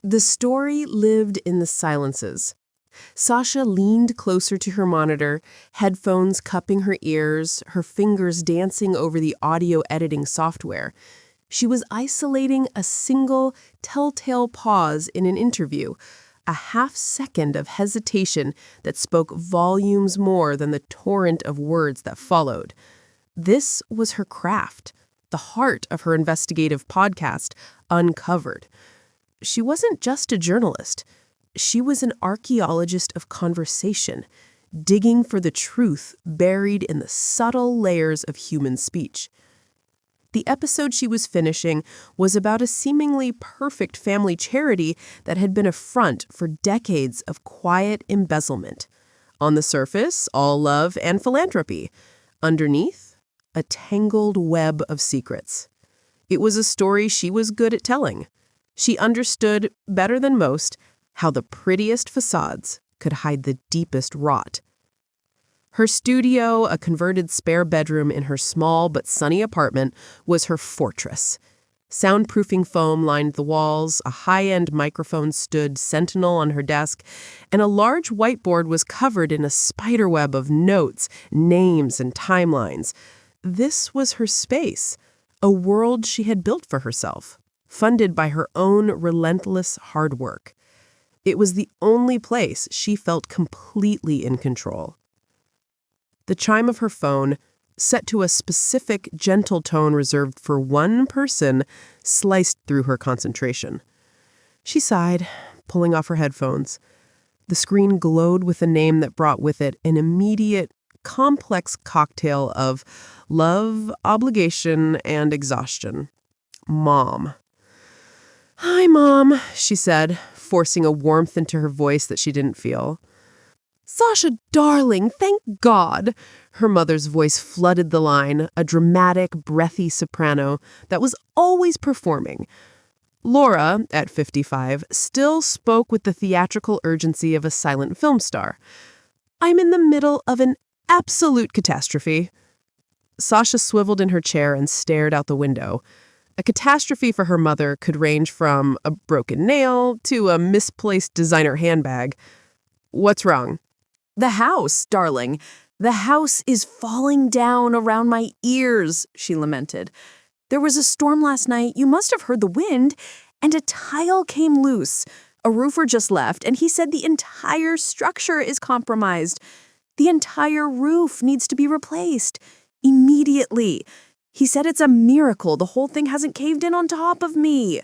The story lived in the silences. Sasha leaned closer to her monitor, headphones cupping her ears, her fingers dancing over the audio editing software. She was isolating a single, telltale pause in an interview, a half-second of hesitation that spoke volumes more than the torrent of words that followed. This was her craft, the heart of her investigative podcast, Uncovered. She wasn't just a journalist. She was an archaeologist of conversation, digging for the truth buried in the subtle layers of human speech. The episode she was finishing was about a seemingly perfect family charity that had been a front for decades of quiet embezzlement. On the surface, all love and philanthropy. Underneath, a tangled web of secrets. It was a story she was good at telling. She understood, better than most, how the prettiest facades could hide the deepest rot. Her studio, a converted spare bedroom in her small but sunny apartment, was her fortress. Soundproofing foam lined the walls, a high-end microphone stood sentinel on her desk, and a large whiteboard was covered in a spiderweb of notes, names, and timelines. This was her space, a world she had built for herself, funded by her own relentless hard work. It was the only place she felt completely in control. The chime of her phone, set to a specific, gentle tone reserved for one person, sliced through her concentration. She sighed, pulling off her headphones. The screen glowed with a name that brought with it an immediate, complex cocktail of love, obligation, and exhaustion. Mom. "Hi, Mom," she said, forcing a warmth into her voice that she didn't feel. "Sasha, darling, thank God." Her mother's voice flooded the line, a dramatic, breathy soprano that was always performing. Laura, at 55, still spoke with the theatrical urgency of a silent film star. "I'm in the middle of an absolute catastrophe." Sasha swiveled in her chair and stared out the window. A catastrophe for her mother could range from a broken nail to a misplaced designer handbag. "What's wrong?" "The house, darling. The house is falling down around my ears," she lamented. "There was a storm last night, you must have heard the wind, and a tile came loose. A roofer just left, and he said the entire structure is compromised. The entire roof needs to be replaced. Immediately. He said it's a miracle the whole thing hasn't caved in on top of me."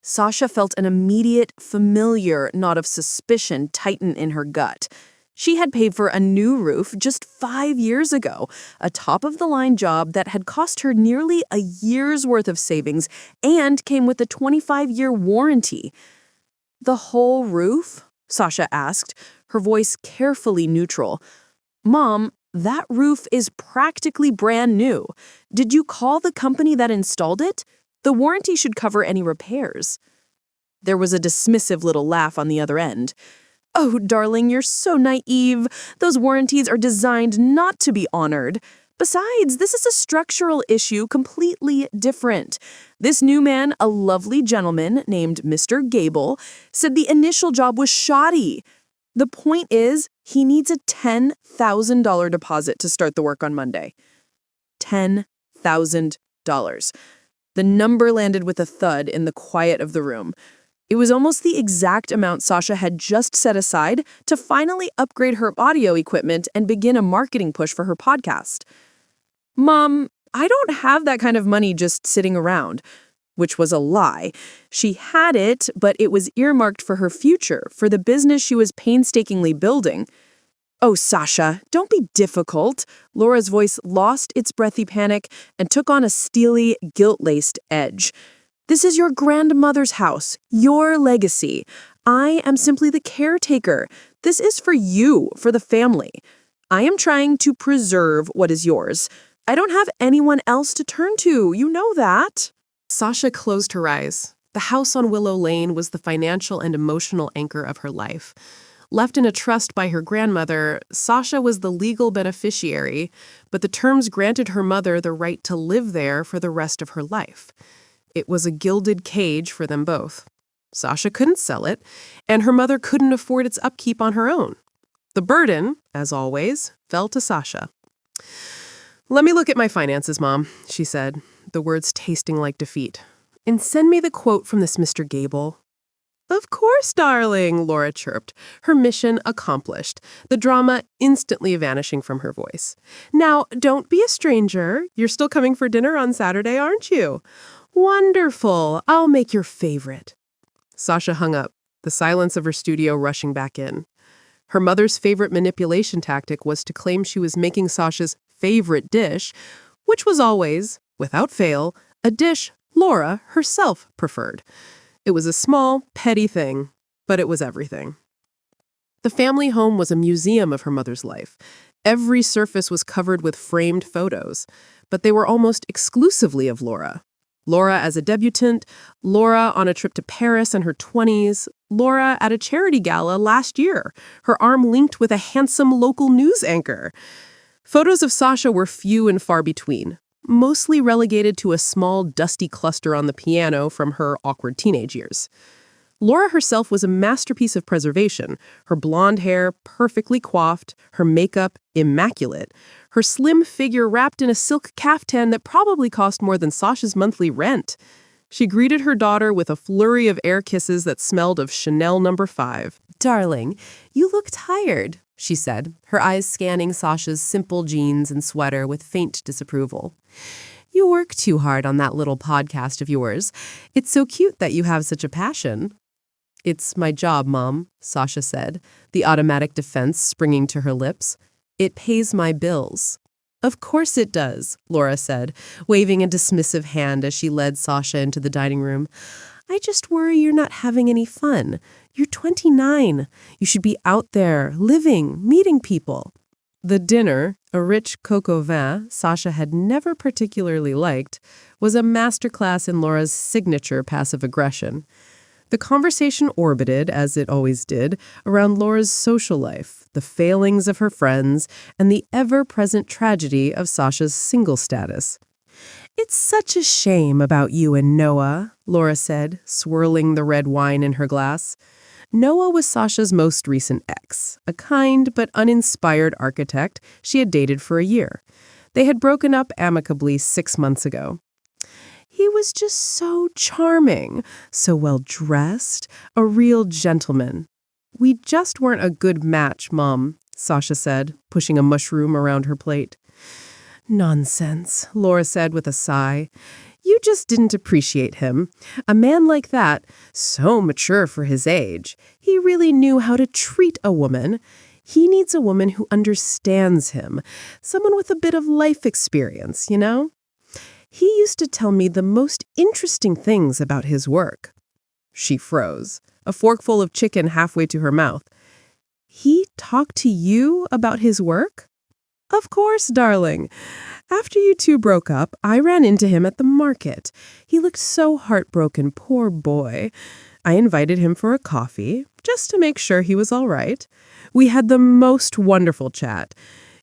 Sasha felt an immediate, familiar knot of suspicion tighten in her gut. She had paid for a new roof just 5 years ago, a top-of-the-line job that had cost her nearly a year's worth of savings and came with a 25-year warranty. "The whole roof?" Sasha asked, her voice carefully neutral. "Mom, that roof is practically brand new. Did you call the company that installed it? The warranty should cover any repairs." There was a dismissive little laugh on the other end. "Oh, darling, you're so naive. Those warranties are designed not to be honored. Besides, this is a structural issue completely different. This new man, a lovely gentleman named Mr. Gable, said the initial job was shoddy. The point is, he needs a $10,000 deposit to start the work on Monday." $10,000. The number landed with a thud in the quiet of the room. It was almost the exact amount Sasha had just set aside to finally upgrade her audio equipment and begin a marketing push for her podcast. "Mom, I don't have that kind of money just sitting around." Which was a lie. She had it, but it was earmarked for her future, for the business she was painstakingly building. "Oh, Sasha, don't be difficult." Laura's voice lost its breathy panic and took on a steely, guilt-laced edge. "This is your grandmother's house, your legacy. I am simply the caretaker. This is for you, for the family. I am trying to preserve what is yours. I don't have anyone else to turn to, you know that." Sasha closed her eyes. The house on Willow Lane was the financial and emotional anchor of her life. Left in a trust by her grandmother, Sasha was the legal beneficiary, but the terms granted her mother the right to live there for the rest of her life. It was a gilded cage for them both. Sasha couldn't sell it, and her mother couldn't afford its upkeep on her own. The burden, as always, fell to Sasha. "Let me look at my finances, Mom," she said, the words tasting like defeat. "And send me the quote from this Mr. Gable." "Of course, darling," Laura chirped, her mission accomplished, the drama instantly vanishing from her voice. "Now, don't be a stranger. You're still coming for dinner on Saturday, aren't you?" "Wonderful. I'll make your favorite." Sasha hung up, the silence of her studio rushing back in. Her mother's favorite manipulation tactic was to claim she was making Sasha's favorite dish, which was always, without fail, a dish Laura herself preferred. It was a small, petty thing, but it was everything. The family home was a museum of her mother's life. Every surface was covered with framed photos, but they were almost exclusively of Laura. Laura as a debutante, Laura on a trip to Paris in her 20s, Laura at a charity gala last year, her arm linked with a handsome local news anchor. Photos of Sasha were few and far between, mostly relegated to a small, dusty cluster on the piano from her awkward teenage years. Laura herself was a masterpiece of preservation, her blonde hair perfectly coiffed, her makeup immaculate, her slim figure wrapped in a silk caftan that probably cost more than Sasha's monthly rent. She greeted her daughter with a flurry of air kisses that smelled of Chanel No. 5. "Darling, you look tired," she said, her eyes scanning Sasha's simple jeans and sweater with faint disapproval. "You work too hard on that little podcast of yours. It's so cute that you have such a passion." "It's my job, Mom," Sasha said, the automatic defense springing to her lips. "It pays my bills." "Of course it does," Laura said, waving a dismissive hand as she led Sasha into the dining room. "I just worry you're not having any fun. You're 29. You should be out there, living, meeting people." The dinner, a rich coq au vin Sasha had never particularly liked, was a masterclass in Laura's signature passive aggression. The conversation orbited, as it always did, around Laura's social life, the failings of her friends, and the ever-present tragedy of Sasha's single status. "It's such a shame about you and Noah," Laura said, swirling the red wine in her glass. Noah was Sasha's most recent ex, a kind but uninspired architect she had dated for a year. They had broken up amicably 6 months ago. "He was just so charming, so well-dressed, a real gentleman." "We just weren't a good match, Mom," Sasha said, pushing a mushroom around her plate. "Nonsense," Laura said with a sigh. "You just didn't appreciate him. A man like that, so mature for his age, he really knew how to treat a woman. He needs a woman who understands him, someone with a bit of life experience, you know? He used to tell me the most interesting things about his work." She froze, a forkful of chicken halfway to her mouth. "He talked to you about his work?" "Of course, darling. After you two broke up, I ran into him at the market. He looked so heartbroken, poor boy. I invited him for a coffee, just to make sure he was all right. We had the most wonderful chat.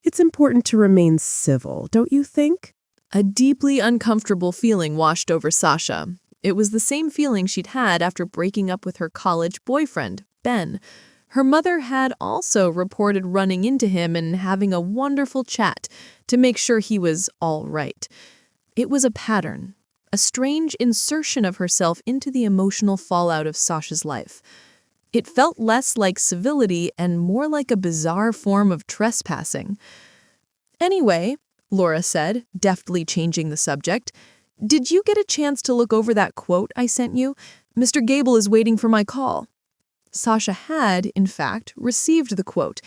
It's important to remain civil, don't you think?" A deeply uncomfortable feeling washed over Sasha. It was the same feeling she'd had after breaking up with her college boyfriend, Ben. Her mother had also reported running into him and having a wonderful chat to make sure he was all right. It was a pattern, a strange insertion of herself into the emotional fallout of Sasha's life. It felt less like civility and more like a bizarre form of trespassing. "Anyway," Laura said, deftly changing the subject, "did you get a chance to look over that quote I sent you? Mr. Gable is waiting for my call." Sasha had, in fact, received the quote.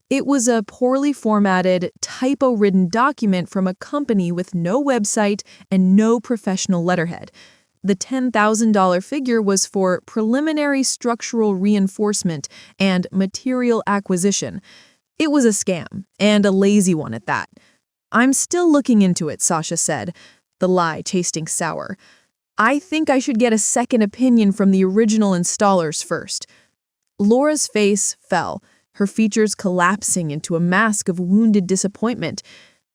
It was a poorly formatted, typo-ridden document from a company with no website and no professional letterhead. The $10,000 figure was for preliminary structural reinforcement and material acquisition. It was a scam, and a lazy one at that. "I'm still looking into it," Sasha said, the lie tasting sour. "I think I should get a second opinion from the original installers first." Laura's face fell, her features collapsing into a mask of wounded disappointment.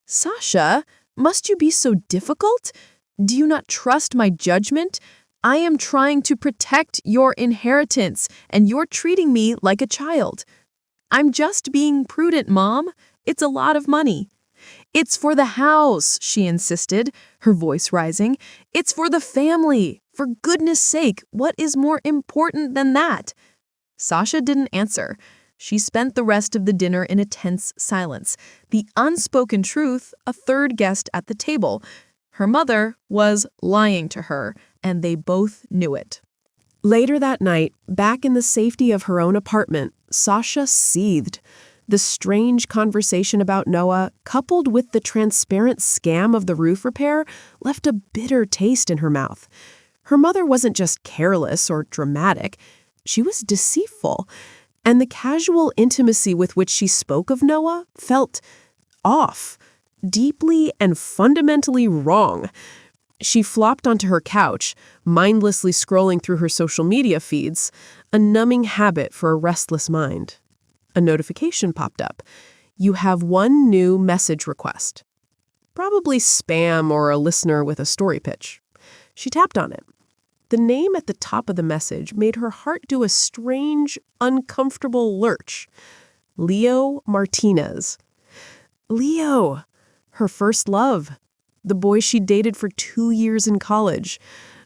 "Sasha, must you be so difficult? Do you not trust my judgment? I am trying to protect your inheritance, and you're treating me like a child. I'm just being prudent, Mom. It's a lot of money. It's for the house, she insisted, her voice rising. It's for the family. For goodness sake, what is more important than that? Sasha didn't answer. She spent the rest of the dinner in a tense silence. The unspoken truth, a third guest at the table. Her mother was lying to her, and they both knew it. Later that night, back in the safety of her own apartment, Sasha seethed. The strange conversation about Noah, coupled with the transparent scam of the roof repair, left a bitter taste in her mouth. Her mother wasn't just careless or dramatic. She was deceitful. And the casual intimacy with which she spoke of Noah felt off, deeply and fundamentally wrong. She flopped onto her couch, mindlessly scrolling through her social media feeds, a numbing habit for a restless mind. A notification popped up. You have one new message request. Probably spam or a listener with a story pitch. She tapped on it. The name at the top of the message made her heart do a strange, uncomfortable lurch. Leo Martinez. Leo, her first love. The boy she'd dated for 2 years in college.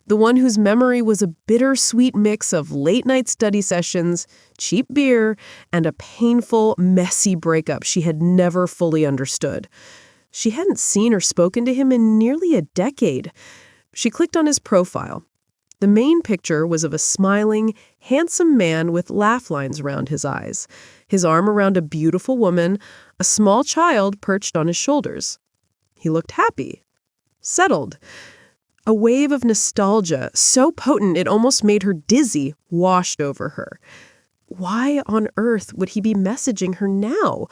The one whose memory was a bittersweet mix of late-night study sessions, cheap beer, and a painful, messy breakup she had never fully understood. She hadn't seen or spoken to him in nearly a decade. She clicked on his profile. The main picture was of a smiling, handsome man with laugh lines around his eyes, his arm around a beautiful woman, a small child perched on his shoulders. He looked happy, settled. A wave of nostalgia, so potent it almost made her dizzy, washed over her. Why on earth would he be messaging her now?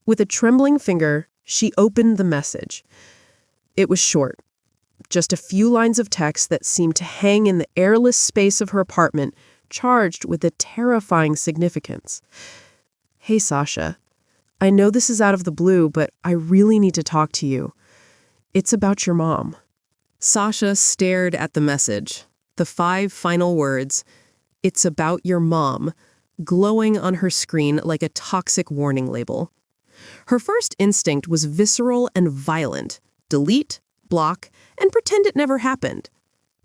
With a trembling finger, she opened the message. It was short. Just a few lines of text that seemed to hang in the airless space of her apartment, charged with a terrifying significance. Hey, Sasha. I know this is out of the blue, but I really need to talk to you. It's about your mom. Sasha stared at the message. The 5 final words, "It's about your mom," glowing on her screen like a toxic warning label. Her first instinct was visceral and violent. Delete, block, and pretend it never happened.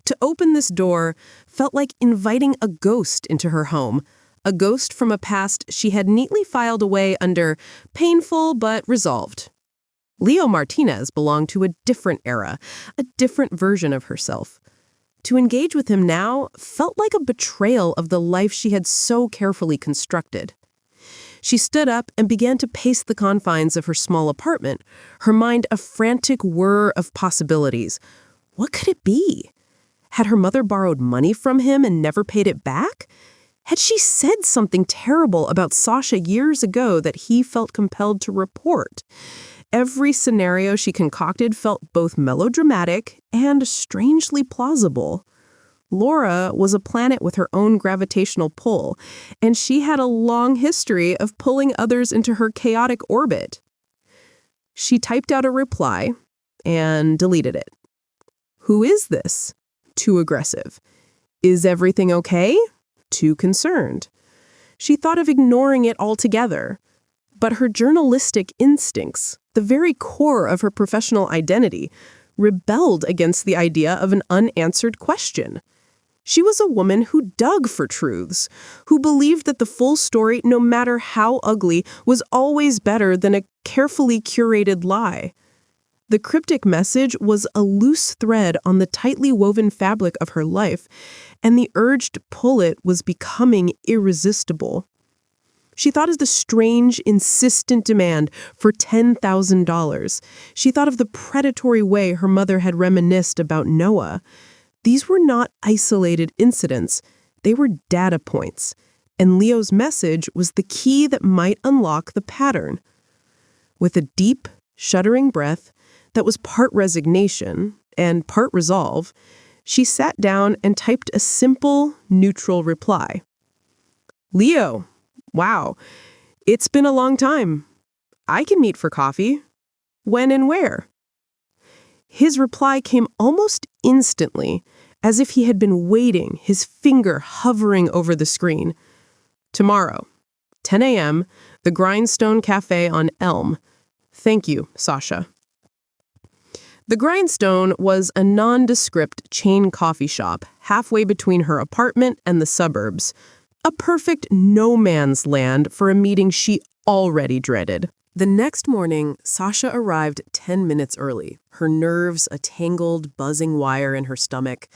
To open this door felt like inviting a ghost into her home, a ghost from a past she had neatly filed away under painful but resolved. Leo Martinez belonged to a different era, a different version of herself. To engage with him now felt like a betrayal of the life she had so carefully constructed. She stood up and began to pace the confines of her small apartment, her mind a frantic whir of possibilities. What could it be? Had her mother borrowed money from him and never paid it back? Had she said something terrible about Sasha years ago that he felt compelled to report? Every scenario she concocted felt both melodramatic and strangely plausible. Laura was a planet with her own gravitational pull, and she had a long history of pulling others into her chaotic orbit. She typed out a reply and deleted it. Who is this? Too aggressive. Is everything okay? Too concerned. She thought of ignoring it altogether. But her journalistic instincts, the very core of her professional identity, rebelled against the idea of an unanswered question. She was a woman who dug for truths, who believed that the full story, no matter how ugly, was always better than a carefully curated lie. The cryptic message was a loose thread on the tightly woven fabric of her life, and the urge to pull it was becoming irresistible. She thought of the strange, insistent demand for $10,000. She thought of the predatory way her mother had reminisced about Noah. These were not isolated incidents. They were data points. And Leo's message was the key that might unlock the pattern. With a deep, shuddering breath that was part resignation and part resolve, she sat down and typed a simple, neutral reply. Leo, wow, it's been a long time. I can meet for coffee. When and where? His reply came almost instantly, as if he had been waiting, his finger hovering over the screen. Tomorrow, 10 a.m., the Grindstone Cafe on Elm. Thank you, Sasha. The Grindstone was a nondescript chain coffee shop halfway between her apartment and the suburbs. A perfect no man's land for a meeting she already dreaded. The next morning, Sasha arrived 10 minutes early, her nerves a tangled, buzzing wire in her stomach.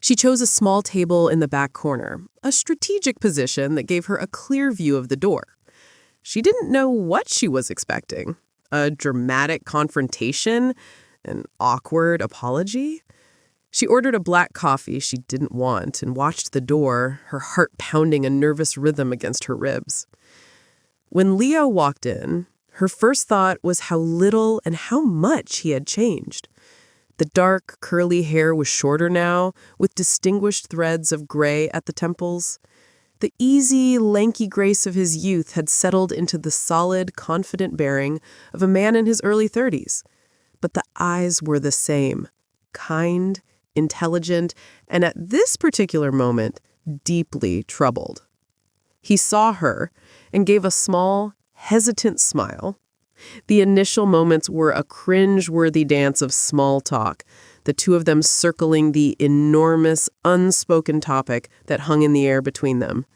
She chose a small table in the back corner, a strategic position that gave her a clear view of the door. She didn't know what she was expecting. A dramatic confrontation? An awkward apology? She ordered a black coffee she didn't want and watched the door, her heart pounding a nervous rhythm against her ribs. When Leo walked in, her first thought was how little and how much he had changed. The dark, curly hair was shorter now, with distinguished threads of gray at the temples. The easy, lanky grace of his youth had settled into the solid, confident bearing of a man in his early 30s. But the eyes were the same, kind, intelligent, and at this particular moment, deeply troubled. He saw her and gave a small, hesitant smile. The initial moments were a cringe-worthy dance of small talk, the two of them circling the enormous, unspoken topic that hung in the air between them.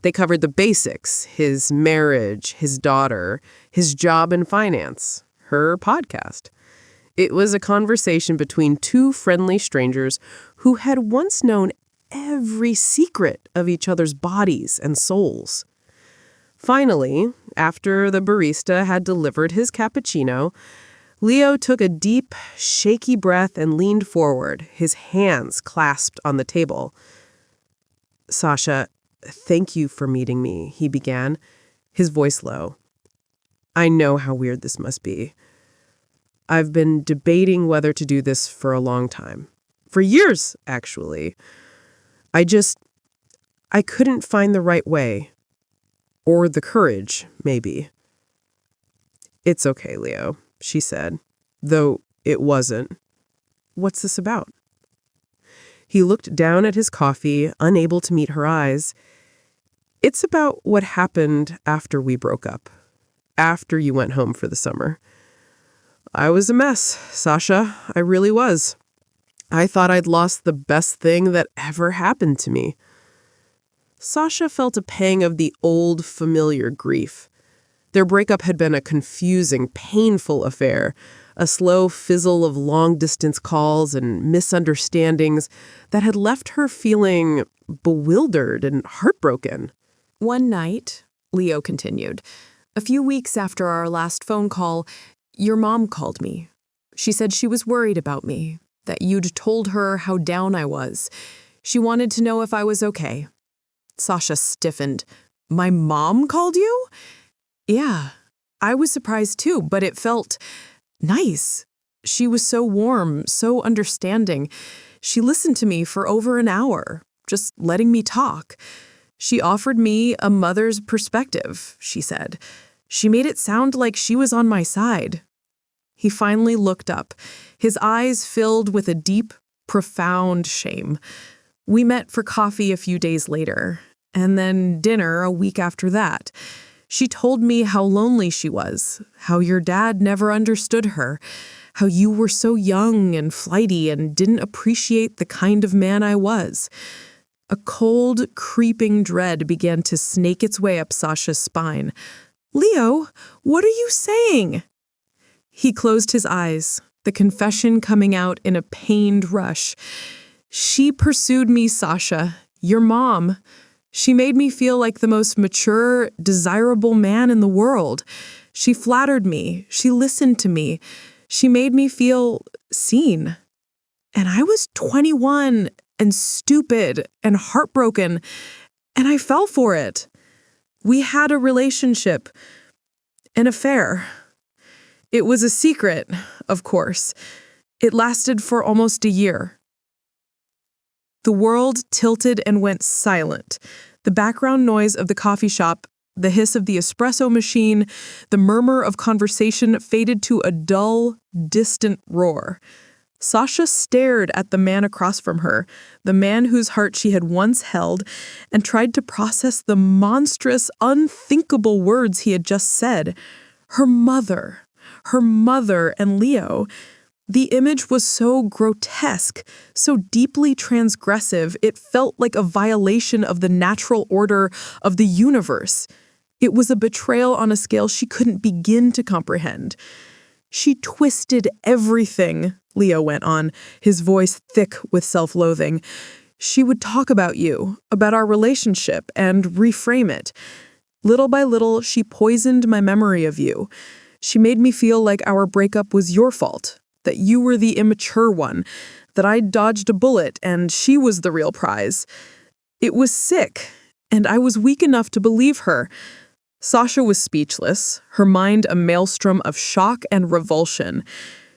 They covered the basics, his marriage, his daughter, his job in finance, her podcast. It was a conversation between two friendly strangers who had once known every secret of each other's bodies and souls. Finally, after the barista had delivered his cappuccino, Leo took a deep, shaky breath and leaned forward, his hands clasped on the table. "Sasha, thank you for meeting me," he began, his voice low. "I know how weird this must be. I've been debating whether to do this for a long time. For years, actually. I couldn't find the right way. Or the courage, maybe." "It's okay, Leo," she said, though it wasn't. "What's this about?" He looked down at his coffee, unable to meet her eyes. "It's about what happened after we broke up. After you went home for the summer. I was a mess, Sasha. I really was. I thought I'd lost the best thing that ever happened to me." Sasha felt a pang of the old, familiar grief. Their breakup had been a confusing, painful affair, a slow fizzle of long-distance calls and misunderstandings that had left her feeling bewildered and heartbroken. "One night," Leo continued, "a few weeks after our last phone call, your mom called me. She said she was worried about me, that you'd told her how down I was. She wanted to know if I was okay." Sasha stiffened. "My mom called you?" "Yeah, I was surprised too, but it felt nice. She was so warm, so understanding. She listened to me for over an hour, just letting me talk. She offered me a mother's perspective," she said. "She made it sound like she was on my side." He finally looked up, his eyes filled with a deep, profound shame. "We met for coffee a few days later, and then dinner a week after that. She told me how lonely she was, how your dad never understood her, how you were so young and flighty and didn't appreciate the kind of man I was." A cold, creeping dread began to snake its way up Sasha's spine. "Leo, what are you saying?" He closed his eyes, the confession coming out in a pained rush. "She pursued me, Sasha, your mom. She made me feel like the most mature, desirable man in the world. She flattered me. She listened to me. She made me feel seen. And I was 21 and stupid and heartbroken, and I fell for it. We had a relationship, an affair. It was a secret, of course. It lasted for almost a year." The world tilted and went silent. The background noise of the coffee shop, the hiss of the espresso machine, the murmur of conversation faded to a dull, distant roar. Sasha stared at the man across from her, the man whose heart she had once held, and tried to process the monstrous, unthinkable words he had just said. Her mother and Leo. The image was so grotesque, so deeply transgressive, it felt like a violation of the natural order of the universe. It was a betrayal on a scale she couldn't begin to comprehend. She twisted everything, Leo went on, his voice thick with self-loathing. She would talk about you, about our relationship, and reframe it. Little by little, she poisoned my memory of you. She made me feel like our breakup was your fault, that you were the immature one, that I dodged a bullet and she was the real prize. It was sick, and I was weak enough to believe her. Sasha was speechless, her mind a maelstrom of shock and revulsion.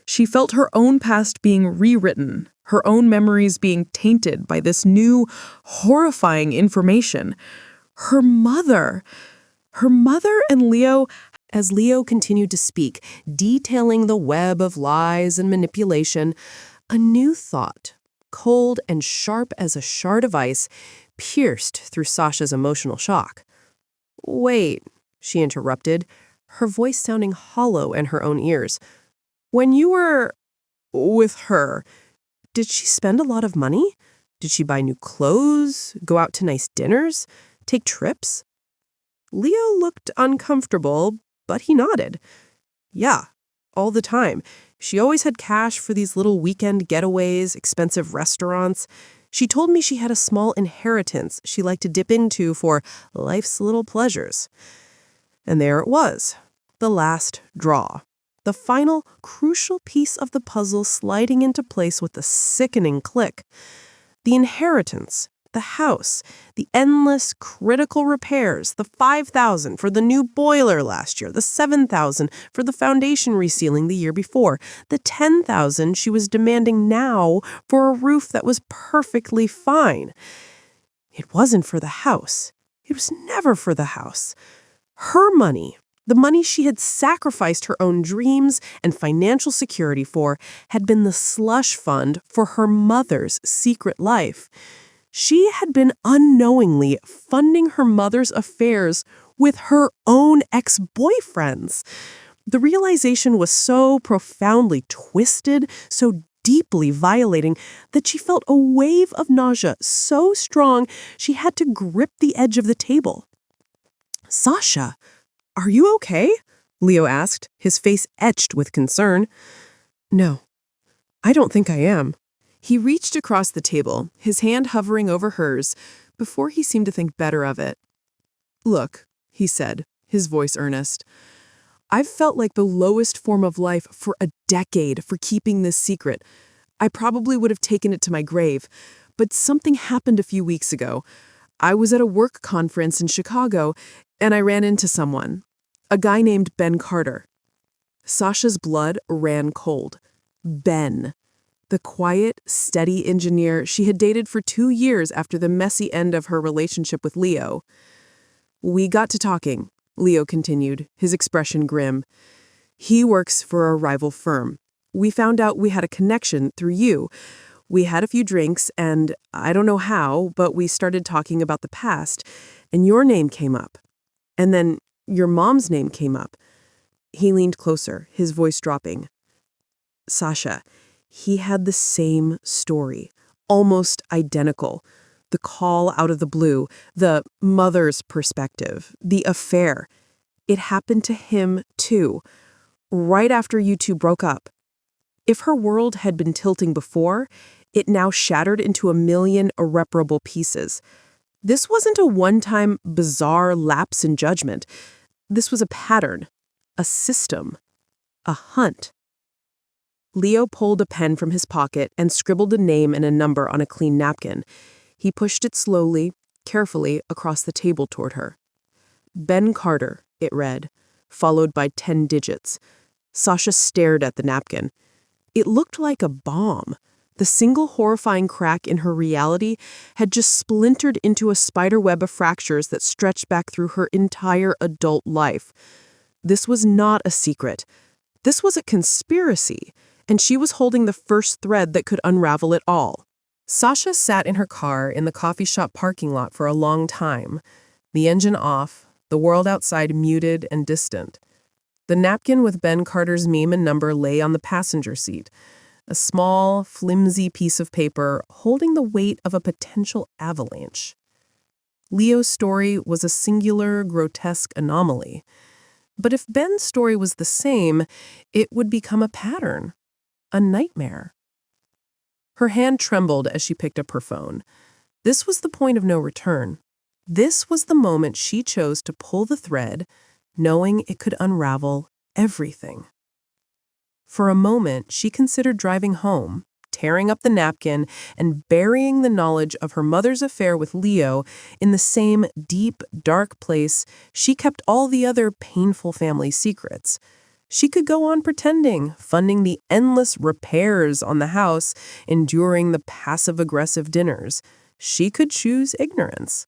She felt her own past being rewritten, her own memories being tainted by this new, horrifying information. Her mother and Leo. As Leo continued to speak, detailing the web of lies and manipulation, a new thought, cold and sharp as a shard of ice, pierced through Sasha's emotional shock. "Wait," she interrupted, her voice sounding hollow in her own ears. "When you were with her, did she spend a lot of money? Did she buy new clothes, go out to nice dinners, take trips?" Leo looked uncomfortable, but he nodded. "Yeah, all the time. She always had cash for these little weekend getaways, expensive restaurants. She told me she had a small inheritance she liked to dip into for life's little pleasures." And there it was, the last draw. The final, crucial piece of the puzzle sliding into place with a sickening click. The inheritance, the house, the endless critical repairs, the $5,000 for the new boiler last year, the $7,000 for the foundation resealing the year before, the $10,000 she was demanding now for a roof that was perfectly fine. It wasn't for the house. It was never for the house. Her money, the money she had sacrificed her own dreams and financial security for, had been the slush fund for her mother's secret life. She had been unknowingly funding her mother's affairs with her own ex-boyfriends. The realization was so profoundly twisted, so deeply violating, that she felt a wave of nausea so strong she had to grip the edge of the table. "Sasha, are you okay?" Leo asked, his face etched with concern. "No, I don't think I am." He reached across the table, his hand hovering over hers, before he seemed to think better of it. "Look," he said, his voice earnest, "I've felt like the lowest form of life for a decade for keeping this secret. I probably would have taken it to my grave, but something happened a few weeks ago. I was at a work conference in Chicago, and I ran into someone, a guy named Ben Carter." Sasha's blood ran cold. Ben. The quiet, steady engineer she had dated for 2 years after the messy end of her relationship with Leo. "We got to talking," Leo continued, his expression grim. "He works for a rival firm. We found out we had a connection through you. We had a few drinks, and I don't know how, but we started talking about the past, and your name came up. And then your mom's name came up." He leaned closer, his voice dropping. "Sasha, he had the same story, almost identical. The call out of the blue, the mother's perspective, the affair. It happened to him, too, right after you two broke up. If her world had been tilting before, it now shattered into a million irreparable pieces. This wasn't a one-time, bizarre lapse in judgment. This was a pattern, a system, a hunt." Leo pulled a pen from his pocket and scribbled a name and a number on a clean napkin. He pushed it slowly, carefully, across the table toward her. "Ben Carter," it read, followed by 10 digits. Sasha stared at the napkin. It looked like a bomb. The single horrifying crack in her reality had just splintered into a spiderweb of fractures that stretched back through her entire adult life. This was not a secret. This was a conspiracy. and she was holding the first thread that could unravel it all. Sasha sat in her car in the coffee shop parking lot for a long time, the engine off, the world outside muted and distant. The napkin with Ben Carter's name and number lay on the passenger seat, a small, flimsy piece of paper holding the weight of a potential avalanche. Leo's story was a singular, grotesque anomaly. But if Ben's story was the same, it would become a pattern, a nightmare. Her hand trembled as she picked up her phone. This was the point of no return. This was the moment she chose to pull the thread, knowing it could unravel everything. For a moment, she considered driving home, tearing up the napkin, and burying the knowledge of her mother's affair with Leo in the same deep, dark place she kept all the other painful family secrets. She could go on pretending, funding the endless repairs on the house, enduring the passive-aggressive dinners. She could choose ignorance.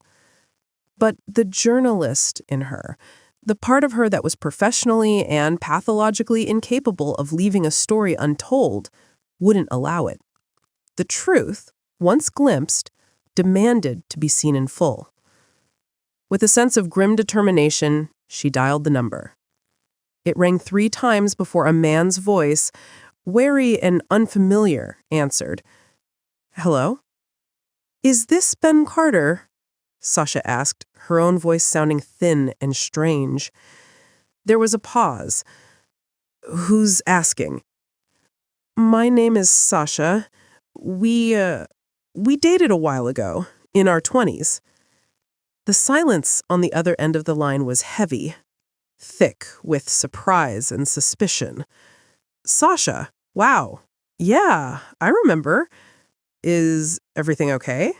But the journalist in her, the part of her that was professionally and pathologically incapable of leaving a story untold, wouldn't allow it. The truth, once glimpsed, demanded to be seen in full. With a sense of grim determination, she dialed the number. It rang 3 times before a man's voice, wary and unfamiliar, answered. "Hello? Is this Ben Carter?" Sasha asked, her own voice sounding thin and strange. There was a pause. "Who's asking?" "My name is Sasha. We dated a while ago, in our 20s. The silence on the other end of the line was heavy, thick with surprise and suspicion. "Sasha, wow. Yeah, I remember. Is everything okay?"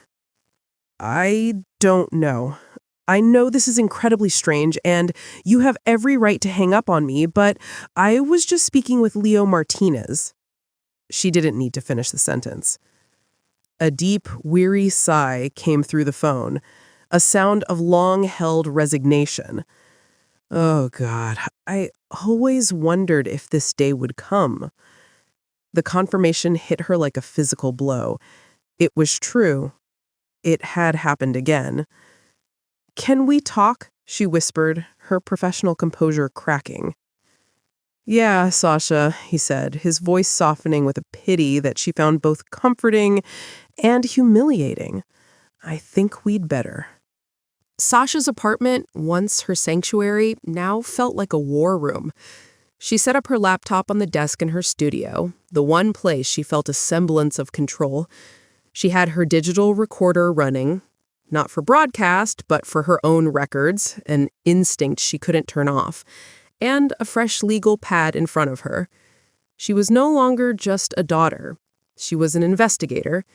"I don't know. I know this is incredibly strange, and you have every right to hang up on me, but I was just speaking with Leo Martinez." She didn't need to finish the sentence. A deep, weary sigh came through the phone, a sound of long-held resignation. Oh, God, I always wondered if this day would come. The confirmation hit her like a physical blow. It was true. It had happened again. "Can we talk?" she whispered, her professional composure cracking. "Yeah, Sasha," he said, his voice softening with a pity that she found both comforting and humiliating. "I think we'd better." Sasha's apartment, once her sanctuary, now felt like a war room. She set up her laptop on the desk in her studio, the one place she felt a semblance of control. She had her digital recorder running, not for broadcast, but for her own records, an instinct she couldn't turn off, and a fresh legal pad in front of her. She was no longer just a daughter. She was an investigator,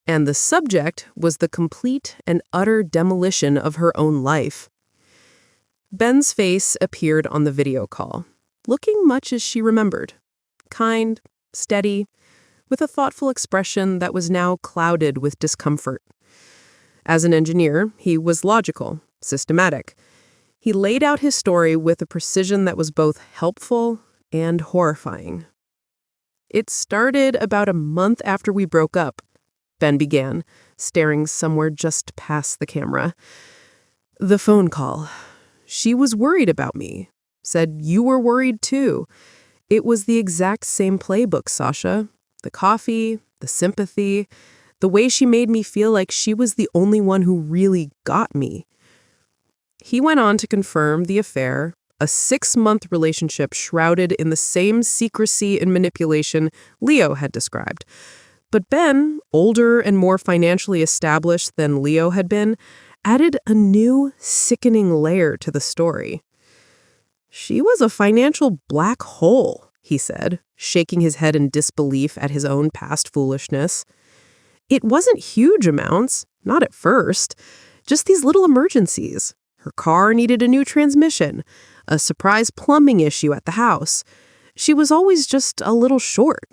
and the subject was the complete and utter demolition of her own life. Ben's face appeared on the video call, looking much as she remembered. Kind, steady, with a thoughtful expression that was now clouded with discomfort. As an engineer, he was logical, systematic. He laid out his story with a precision that was both helpful and horrifying. "It started about a month after we broke up," Ben began, staring somewhere just past the camera. "The phone call. She was worried about me. Said you were worried too. It was the exact same playbook, Sasha. The coffee, the sympathy, the way she made me feel like she was the only one who really got me." He went on to confirm the affair, a 6-month relationship shrouded in the same secrecy and manipulation Leo had described. But Ben, older and more financially established than Leo had been, added a new, sickening layer to the story. "She was a financial black hole," he said, shaking his head in disbelief at his own past foolishness. "It wasn't huge amounts, not at first, just these little emergencies. Her car needed a new transmission, a surprise plumbing issue at the house. She was always just a little short.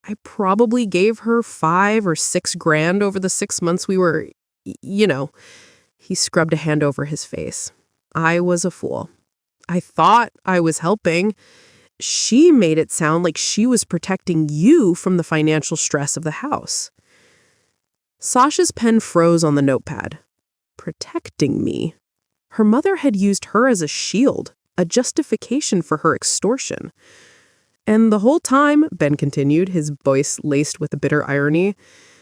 I probably gave her $5 or $6 grand over the 6 months we were, you know." He scrubbed a hand over his face. "I was a fool. I thought I was helping. She made it sound like she was protecting you from the financial stress of the house. Sasha's pen froze on the notepad. Protecting me. Her mother had used her as a shield, a justification for her extortion. And the whole time, Ben continued, his voice laced with a bitter irony,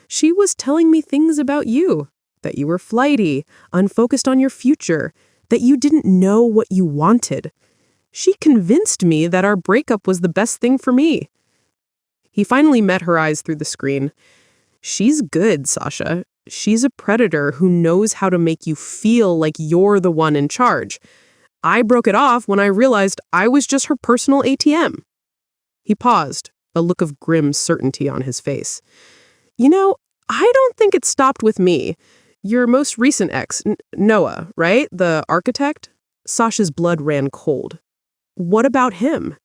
she was telling me things about you, that you were flighty, unfocused on your future, that you didn't know what you wanted. She convinced me that our breakup was the best thing for me. He finally met her eyes through the screen. She's good, Sasha. She's a predator who knows how to make you feel like you're the one in charge. I broke it off when I realized I was just her personal ATM. He paused, a look of grim certainty on his face. You know, I don't think it stopped with me. Your most recent ex, Noah, right? The architect? Sasha's blood ran cold. What about him?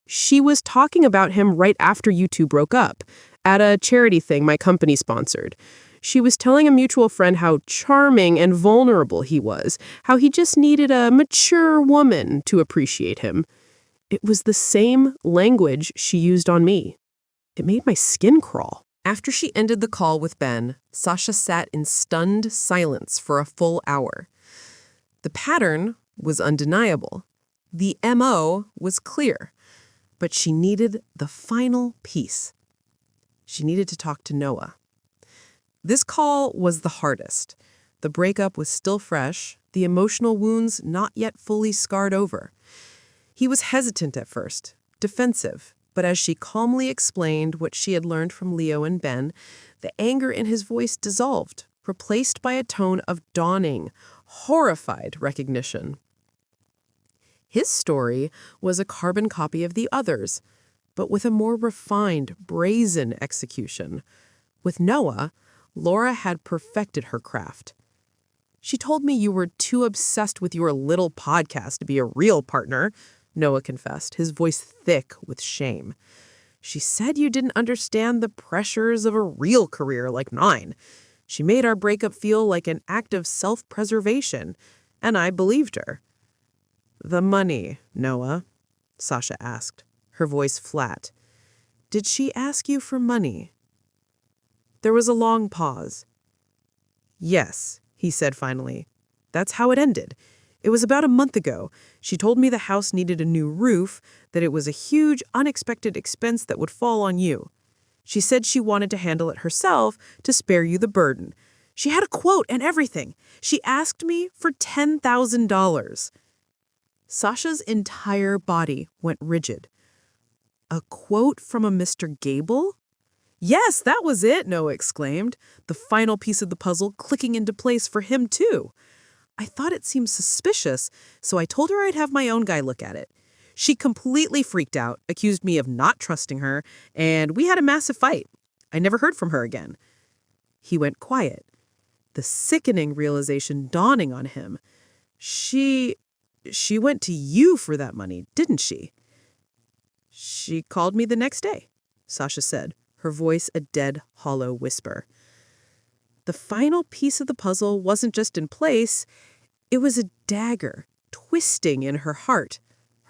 She was talking about him right after you two broke up, at a charity thing my company sponsored. She was telling a mutual friend how charming and vulnerable he was, how he just needed a mature woman to appreciate him. It was the same language she used on me. It made my skin crawl. After she ended the call with Ben, Sasha sat in stunned silence for a full hour. The pattern was undeniable. The MO was clear. But she needed the final piece. She needed to talk to Noah. This call was the hardest. The breakup was still fresh, the emotional wounds not yet fully scarred over. He was hesitant at first, defensive, but as she calmly explained what she had learned from Leo and Ben, the anger in his voice dissolved, replaced by a tone of dawning, horrified recognition. His story was a carbon copy of the others, but with a more refined, brazen execution. With Noah, Laura had perfected her craft. She told me you were too obsessed with your little podcast to be a real partner, Noah confessed, his voice thick with shame. She said you didn't understand the pressures of a real career like mine. She made our breakup feel like an act of self-preservation, and I believed her. The money, Noah, Sasha asked, her voice flat. Did she ask you for money? There was a long pause. Yes, he said finally. That's how it ended. It was about a month ago. She told me the house needed a new roof, that it was a huge, unexpected expense that would fall on you. She said she wanted to handle it herself to spare you the burden. She had a quote and everything. She asked me for $10,000. Sasha's entire body went rigid. A quote from a Mr. Gable? Yes, that was it, Noah exclaimed, the final piece of the puzzle clicking into place for him too. I thought it seemed suspicious, so I told her I'd have my own guy look at it. She completely freaked out, accused me of not trusting her, and we had a massive fight. I never heard from her again. He went quiet, the sickening realization dawning on him. She went to you for that money, didn't she? She called me the next day, Sasha said, her voice a dead, hollow whisper. The final piece of the puzzle wasn't just in place, it was a dagger, twisting in her heart.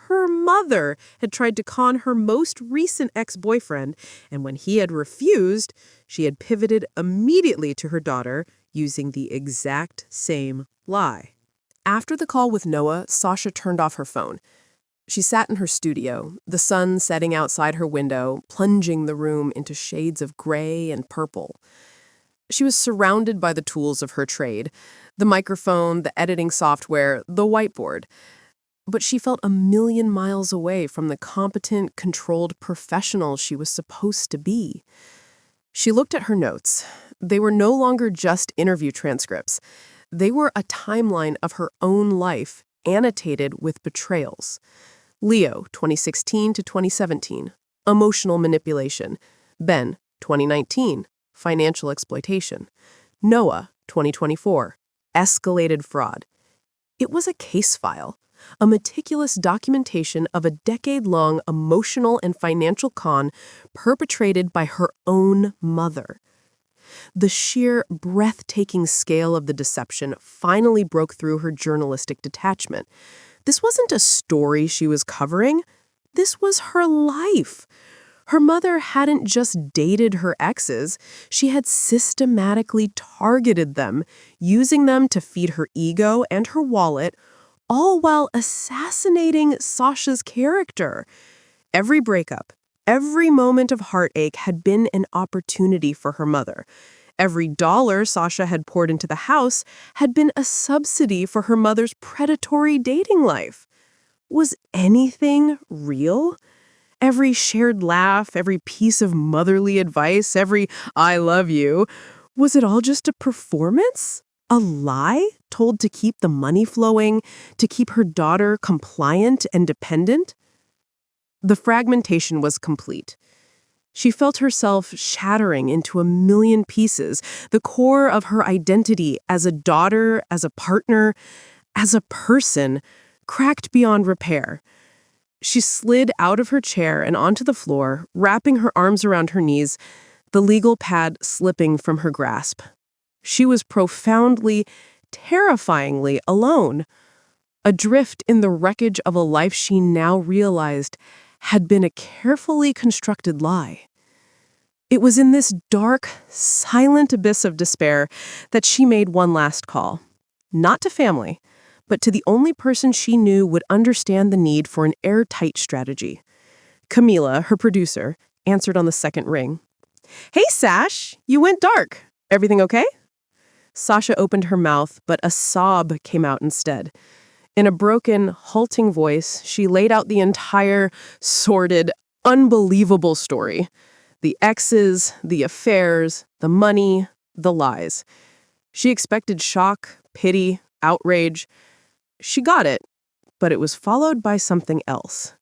Her mother had tried to con her most recent ex-boyfriend, and when he had refused, she had pivoted immediately to her daughter, using the exact same lie. After the call with Noah, Sasha turned off her phone. She sat in her studio, the sun setting outside her window, plunging the room into shades of gray and purple. She was surrounded by the tools of her trade, the microphone, the editing software, the whiteboard. But she felt a million miles away from the competent, controlled professional she was supposed to be. She looked at her notes. They were no longer just interview transcripts. They were a timeline of her own life, annotated with betrayals. Leo, 2016 to 2017, emotional manipulation. Ben, 2019, financial exploitation. Noah, 2024, escalated fraud. It was a case file, a meticulous documentation of a decade-long emotional and financial con perpetrated by her own mother. The sheer, breathtaking scale of the deception finally broke through her journalistic detachment. This wasn't a story she was covering. This was her life. Her mother hadn't just dated her exes, she had systematically targeted them, using them to feed her ego and her wallet, all while assassinating Sasha's character. Every breakup, every moment of heartache had been an opportunity for her mother. Every dollar Sasha had poured into the house had been a subsidy for her mother's predatory dating life. Was anything real? Every shared laugh, every piece of motherly advice, every "I love you," was it all just a performance? A lie told to keep the money flowing, to keep her daughter compliant and dependent? The fragmentation was complete. She felt herself shattering into a million pieces, the core of her identity as a daughter, as a partner, as a person, cracked beyond repair. She slid out of her chair and onto the floor, wrapping her arms around her knees, the legal pad slipping from her grasp. She was profoundly, terrifyingly alone, adrift in the wreckage of a life she now realized had been a carefully constructed lie. It was in this dark, silent abyss of despair that she made one last call. Not to family, but to the only person she knew would understand the need for an airtight strategy. Camila, her producer, answered on the second ring. "Hey, Sash, you went dark. Everything okay?" Sasha opened her mouth, but a sob came out instead. In a broken, halting voice, she laid out the entire, sordid, unbelievable story. The exes, the affairs, the money, the lies. She expected shock, pity, outrage. She got it, but it was followed by something else.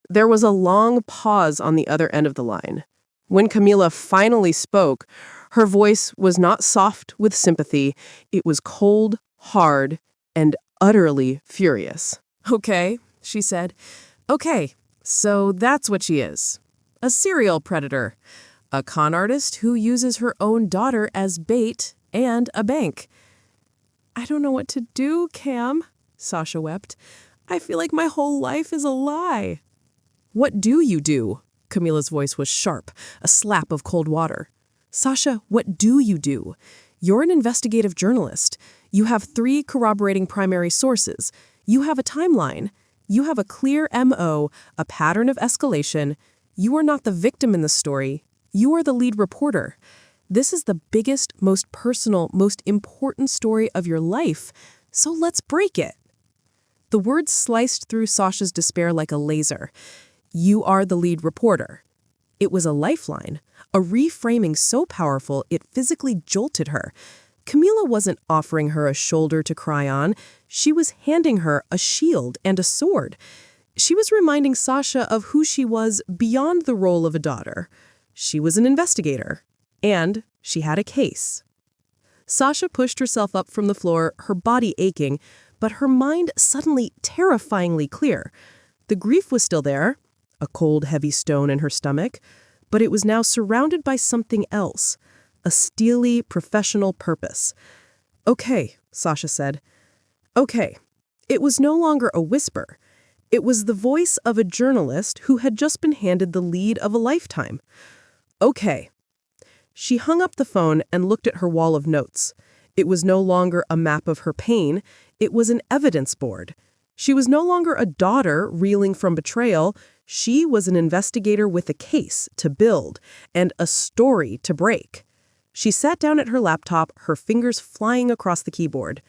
There was a long pause on the other end of the line. When Camila finally spoke, her voice was not soft with sympathy. It was cold, hard, and utterly furious. "Okay," she said. "Okay, so that's what she is. A serial predator. A con artist who uses her own daughter as bait and a bank." "I don't know what to do, Cam," Sasha wept. "I feel like my whole life is a lie." "What do you do?" Camila's voice was sharp, a slap of cold water. "Sasha, what do you do? You're an investigative journalist. You have 3 corroborating primary sources. You have a timeline. You have a clear MO, a pattern of escalation. You are not the victim in the story. You are the lead reporter. This is the biggest, most personal, most important story of your life, so let's break it." The words sliced through Sasha's despair like a laser. You are the lead reporter. It was a lifeline, a reframing so powerful it physically jolted her. Camila wasn't offering her a shoulder to cry on. She was handing her a shield and a sword. She was reminding Sasha of who she was beyond the role of a daughter. She was an investigator, and she had a case. Sasha pushed herself up from the floor, her body aching, but her mind suddenly terrifyingly clear. The grief was still there, a cold, heavy stone in her stomach, but it was now surrounded by something else, a steely, professional purpose. "Okay," Sasha said. "Okay." It was no longer a whisper. It was the voice of a journalist who had just been handed the lead of a lifetime. "Okay." She hung up the phone and looked at her wall of notes. It was no longer a map of her pain. It was an evidence board. She was no longer a daughter reeling from betrayal. She was an investigator with a case to build and a story to break. She sat down at her laptop, her fingers flying across the keyboard.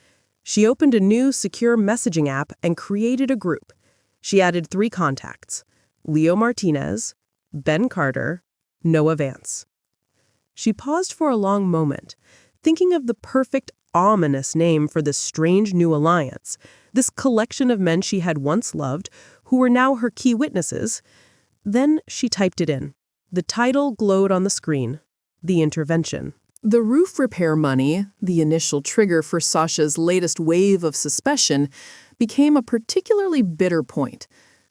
She opened a new secure messaging app and created a group. She added 3 contacts: Leo Martinez, Ben Carter, Noah Vance. She paused for a long moment, thinking of the perfect, ominous name for this strange new alliance, this collection of men she had once loved, who were now her key witnesses. Then she typed it in. The title glowed on the screen: The Intervention. The roof repair money, the initial trigger for Sasha's latest wave of suspicion, became a particularly bitter point.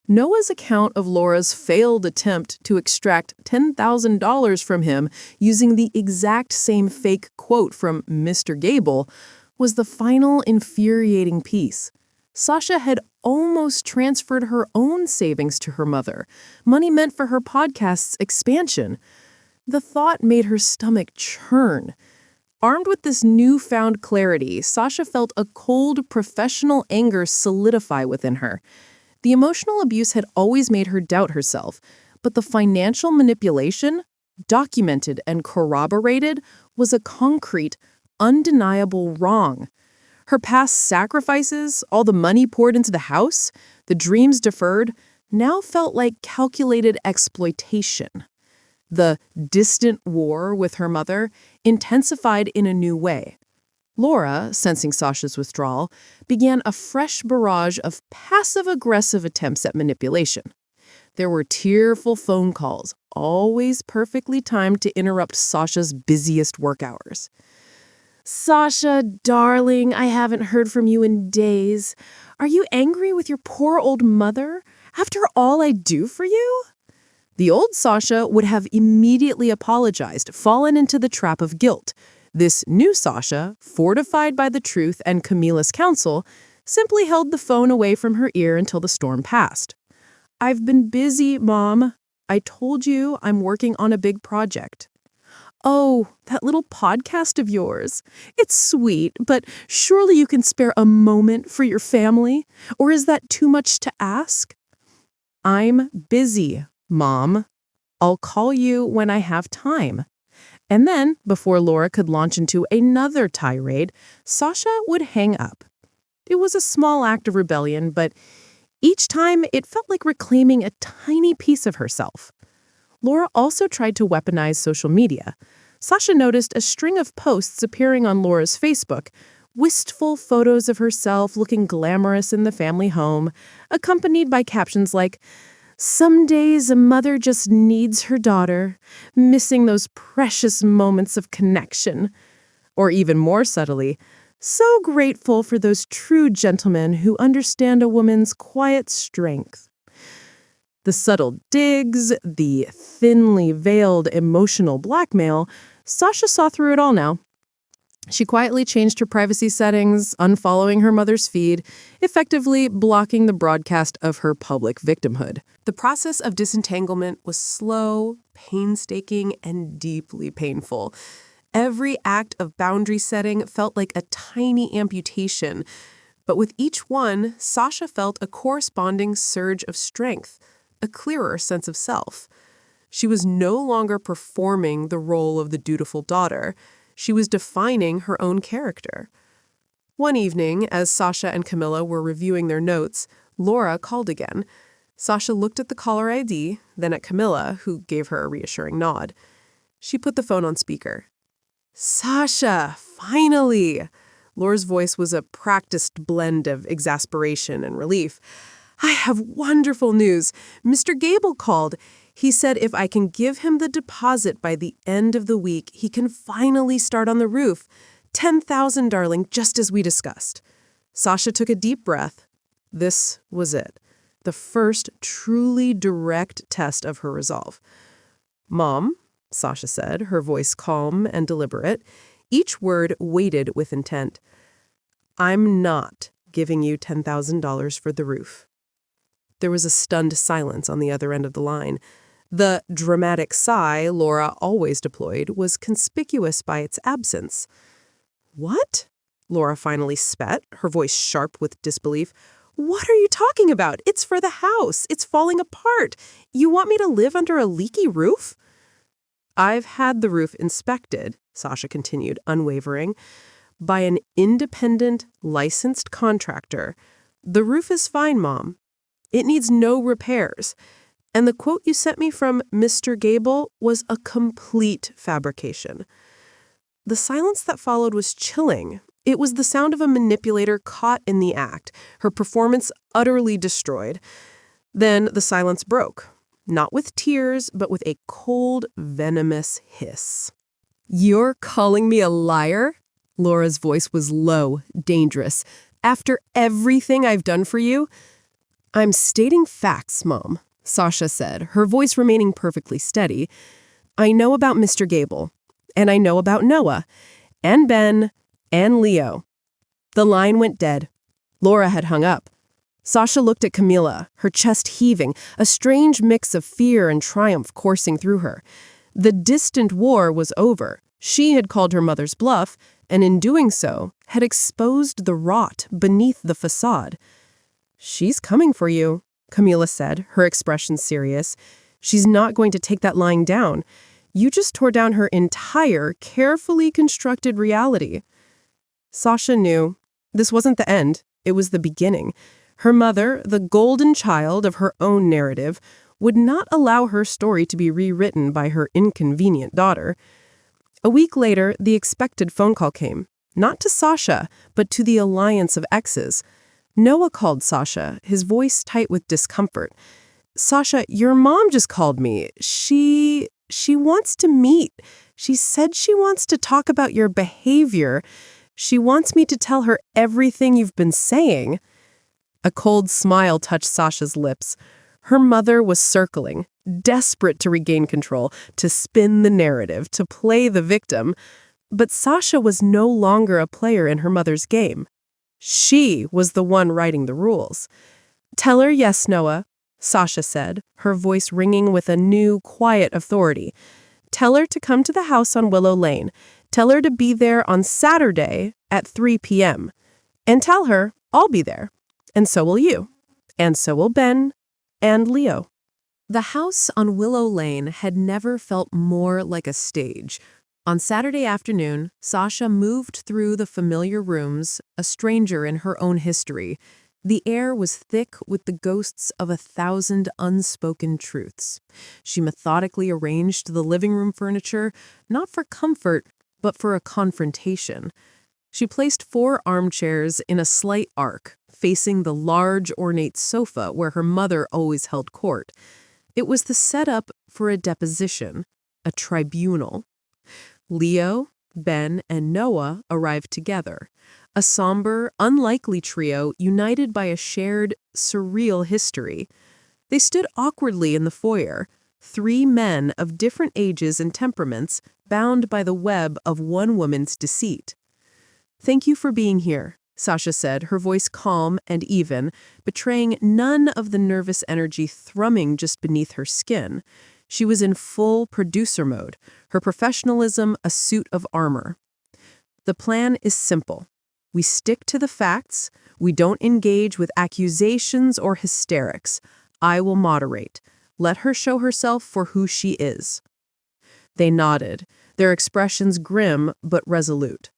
Noah's account of Laura's failed attempt to extract $10,000 from him using the exact same fake quote from Mr. Gable was the final infuriating piece. Sasha had almost transferred her own savings to her mother, money meant for her podcast's expansion. The thought made her stomach churn. Armed with this newfound clarity, Sasha felt a cold, professional anger solidify within her. The emotional abuse had always made her doubt herself, but the financial manipulation, documented and corroborated, was a concrete, undeniable wrong. Her past sacrifices, all the money poured into the house, the dreams deferred, now felt like calculated exploitation. The distant war with her mother intensified in a new way. Laura, sensing Sasha's withdrawal, began a fresh barrage of passive-aggressive attempts at manipulation. There were tearful phone calls, always perfectly timed to interrupt Sasha's busiest work hours. "Sasha, darling, I haven't heard from you in days. Are you angry with your poor old mother after all I do for you?" The old Sasha would have immediately apologized, fallen into the trap of guilt. This new Sasha, fortified by the truth and Camila's counsel, simply held the phone away from her ear until the storm passed. "I've been busy, Mom. I told you I'm working on a big project." "Oh, that little podcast of yours. It's sweet, but surely you can spare a moment for your family? Or is that too much to ask?" "I'm busy, Mom. I'll call you when I have time." And then, before Laura could launch into another tirade, Sasha would hang up. It was a small act of rebellion, but each time it felt like reclaiming a tiny piece of herself. Laura also tried to weaponize social media. Sasha noticed a string of posts appearing on Laura's Facebook, wistful photos of herself looking glamorous in the family home, accompanied by captions like, "Some days a mother just needs her daughter, missing those precious moments of connection." Or even more subtly, "So grateful for those true gentlemen who understand a woman's quiet strength." The subtle digs, the thinly veiled emotional blackmail, Sasha saw through it all now. She quietly changed her privacy settings, unfollowing her mother's feed, effectively blocking the broadcast of her public victimhood. The process of disentanglement was slow, painstaking, and deeply painful. Every act of boundary setting felt like a tiny amputation, but with each one, Sasha felt a corresponding surge of strength, a clearer sense of self. She was no longer performing the role of the dutiful daughter. She was defining her own character. One evening, as Sasha and Camilla were reviewing their notes, Laura called again. Sasha looked at the caller ID, then at Camilla, who gave her a reassuring nod. She put the phone on speaker. "Sasha, finally!" Laura's voice was a practiced blend of exasperation and relief. "I have wonderful news. Mr. Gable called. He said if I can give him the deposit by the end of the week, he can finally start on the roof. 10,000, darling, just as we discussed." Sasha took a deep breath. This was it. The first truly direct test of her resolve. "Mom," Sasha said, her voice calm and deliberate, each word weighted with intent, "I'm not giving you $10,000 for the roof." There was a stunned silence on the other end of the line. The dramatic sigh Laura always deployed was conspicuous by its absence. "What?" Laura finally spat, her voice sharp with disbelief. "What are you talking about? It's for the house. It's falling apart. You want me to live under a leaky roof?" "I've had the roof inspected," Sasha continued, unwavering, "by an independent, licensed contractor. The roof is fine, Mom. It needs no repairs. And the quote you sent me from Mr. Gable was a complete fabrication." The silence that followed was chilling. It was the sound of a manipulator caught in the act, her performance utterly destroyed. Then the silence broke, not with tears, but with a cold, venomous hiss. "You're calling me a liar?" Laura's voice was low, dangerous. "After everything I've done for you?" "I'm stating facts, Mom," Sasha said, her voice remaining perfectly steady. "I know about Mr. Gable, and I know about Noah, and Ben, and Leo." The line went dead. Laura had hung up. Sasha looked at Camilla, her chest heaving, a strange mix of fear and triumph coursing through her. The distant war was over. She had called her mother's bluff, and in doing so, had exposed the rot beneath the facade. "She's coming for you," Camilla said, her expression serious. "She's not going to take that lying down. You just tore down her entire, carefully constructed reality." Sasha knew. This wasn't the end. It was the beginning. Her mother, the golden child of her own narrative, would not allow her story to be rewritten by her inconvenient daughter. A week later, the expected phone call came. Not to Sasha, but to the alliance of exes. Noah called Sasha, his voice tight with discomfort. "Sasha, your mom just called me. She wants to meet. She said she wants to talk about your behavior. She wants me to tell her everything you've been saying." A cold smile touched Sasha's lips. Her mother was circling, desperate to regain control, to spin the narrative, to play the victim. But Sasha was no longer a player in her mother's game. She was the one writing the rules. "Tell her yes, Noah," Sasha said, her voice ringing with a new, quiet authority. "Tell her to come to the house on Willow Lane. Tell her to be there on Saturday at 3 p.m. And tell her I'll be there. And so will you. And so will Ben and Leo." The house on Willow Lane had never felt more like a stage. On Saturday afternoon, Sasha moved through the familiar rooms, a stranger in her own history. The air was thick with the ghosts of 1,000 unspoken truths. She methodically arranged the living room furniture, not for comfort, but for a confrontation. She placed 4 armchairs in a slight arc, facing the large, ornate sofa where her mother always held court. It was the setup for a deposition, a tribunal. Leo, Ben, and Noah arrived together, a somber, unlikely trio united by a shared, surreal history. They stood awkwardly in the foyer, 3 men of different ages and temperaments, bound by the web of one woman's deceit. "Thank you for being here," Sasha said, her voice calm and even, betraying none of the nervous energy thrumming just beneath her skin. She was in full producer mode, her professionalism a suit of armor. "The plan is simple. We stick to the facts. We don't engage with accusations or hysterics. I will moderate. Let her show herself for who she is." They nodded, their expressions grim but resolute.